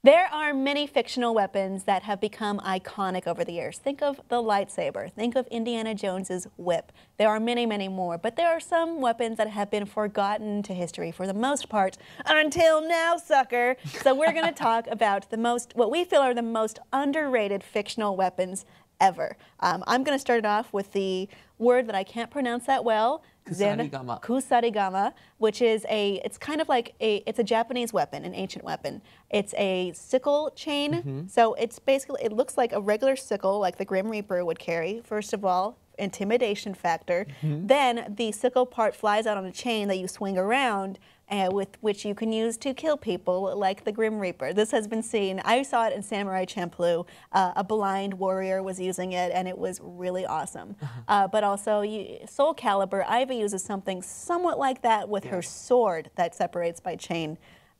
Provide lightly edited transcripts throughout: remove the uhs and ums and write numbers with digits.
There are many fictional weapons that have become iconic over the years. Think of the lightsaber. Think of Indiana Jones's whip. There are many, many more, but there are some weapons that have been forgotten to history for the most part until now, sucker. So we're going to talk about what we feel are the most underrated fictional weapons ever. I'm going to start it off with the word that I can't pronounce that well. Kusarigama, which is it's kind of like it's a Japanese weapon, an ancient weapon. It's a sickle chain. So it's basically, it looks like a regular sickle like the Grim Reaper would carry. First of all, intimidation factor. Then the sickle part flies out on a chain that you swing around, with which you can use to kill people like the Grim Reaper. This has been seen, I saw it in Samurai Champloo. A blind warrior was using it and it was really awesome. But also Soul Calibur, Ivy uses something somewhat like that with her sword that separates by chain.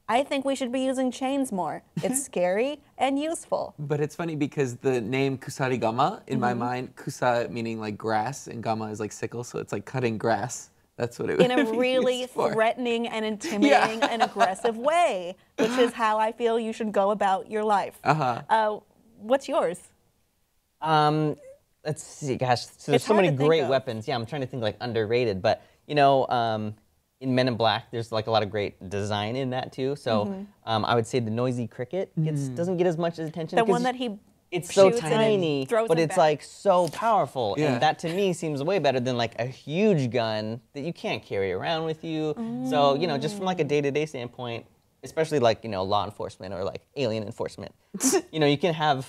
I think we should be using chains more. It's scary and useful. But it's funny because the name Kusarigama, in my mind, kusa meaning like grass and gama is like sickle, so it's like cutting grass. That's what it would be. In a really threatening and intimidating and aggressive way, which is how I feel you should go about your life. What's yours? Let's see, gosh, so there's so many great weapons. Yeah, I'm trying to think like underrated, but you know, in Men in Black, there's like a lot of great design in that too. So I would say the noisy cricket doesn't get as much attention. The one that it's so tiny, but it's like so powerful, and that to me seems way better than like a huge gun that you can't carry around with you. So you know, just from like a day-to-day standpoint, especially like law enforcement or like alien enforcement, you can have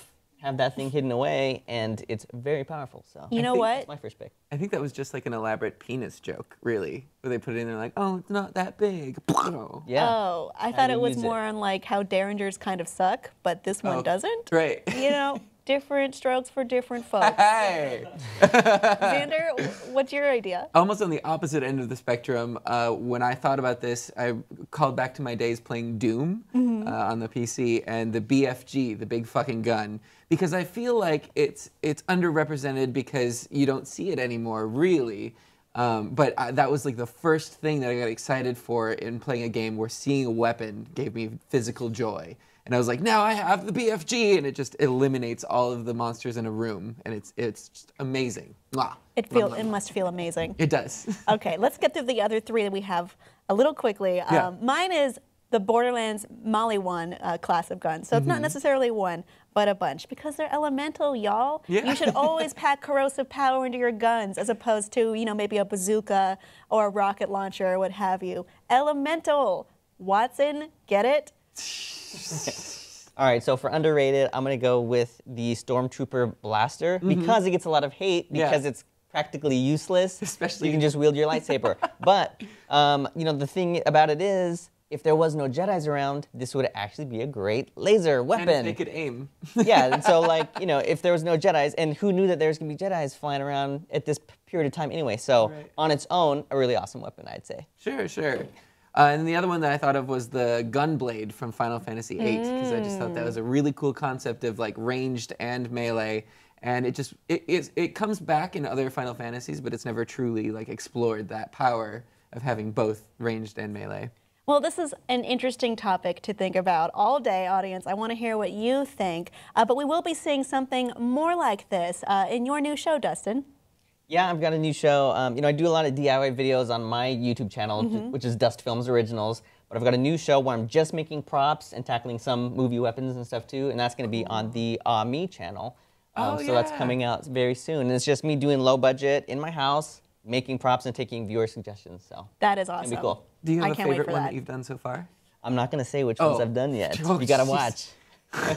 that thing hidden away, and it's very powerful. So you know what? That's my first pick. I think that was just like an elaborate penis joke, really, where they put it in there like, oh, it's not that big. Yeah. Oh, I thought it was more on like how Derringers kind of suck, but this one doesn't. Right. Different strokes for different folks. Hey! Xander, what's your idea? Almost on the opposite end of the spectrum. When I thought about this, I called back to my days playing Doom on the PC and the BFG, the big fucking gun, because I feel like it's underrepresented because you don't see it anymore, really. But that was like the first thing that I got excited for in playing a game where seeing a weapon gave me physical joy. And I was like, now I have the BFG, and it just eliminates all of the monsters in a room, and it's just amazing. Mwah. It must feel amazing. It does. Okay, let's get through the other three that we have a little quickly. Mine is the Borderlands Molly 1 class of guns. So it's not necessarily one, but a bunch, because they're elemental, y'all. You should always pack corrosive power into your guns, as opposed to, maybe a bazooka or a rocket launcher or what have you. Elemental. Watson, get it? All right, so for underrated, I'm going to go with the Stormtrooper Blaster because it gets a lot of hate because it's practically useless. Especially you can just wield your lightsaber. But the thing about it is, if there was no Jedis around, this would actually be a great laser weapon. And they could aim. Yeah, and so if there was no Jedis, and who knew that there was going to be Jedis flying around at this period of time anyway? So on its own, a really awesome weapon, I'd say. Sure, sure. And the other one that I thought of was the Gunblade from Final Fantasy VIII, because I just thought that was a really cool concept of like ranged and melee, and it comes back in other Final Fantasies, but it's never truly like explored that power of having both ranged and melee. Well, this is an interesting topic to think about all day, audience. I want to hear what you think, but we will be seeing something more like this in your new show, Dustin. Yeah, I've got a new show. I do a lot of DIY videos on my YouTube channel, which is Dust Films Originals. But I've got a new show where I'm just making props and tackling some movie weapons and stuff too. And that's going to be on the Me channel. So that's coming out very soon. And it's just me doing low budget in my house, making props and taking viewer suggestions. So that is awesome. It'll be cool. Do you have a favorite one that you've done so far? I'm not going to say which ones I've done yet. You got to watch.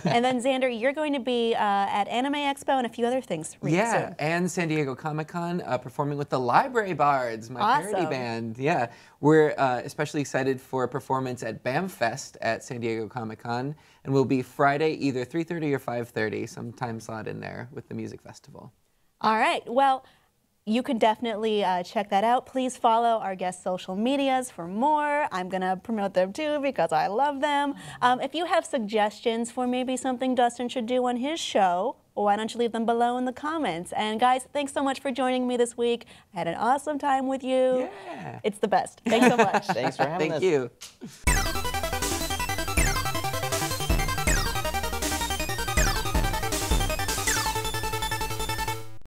And then, Xander, you're going to be at Anime Expo and a few other things really soon. And San Diego Comic-Con, performing with the Library Bards, my parody band. Yeah, we're especially excited for a performance at BAMFest at San Diego Comic-Con, and we'll be Friday either 3:30 or 5:30, some time slot in there with the music festival. All right, well, you can definitely check that out. Please follow our guest social medias for more. I'm going to promote them too because I love them. If you have suggestions for maybe something Dustin should do on his show, why don't you leave them below in the comments? And guys, thanks so much for joining me this week. I had an awesome time with you. Yeah. It's the best. Thanks so much. Thanks for having us. Thank you.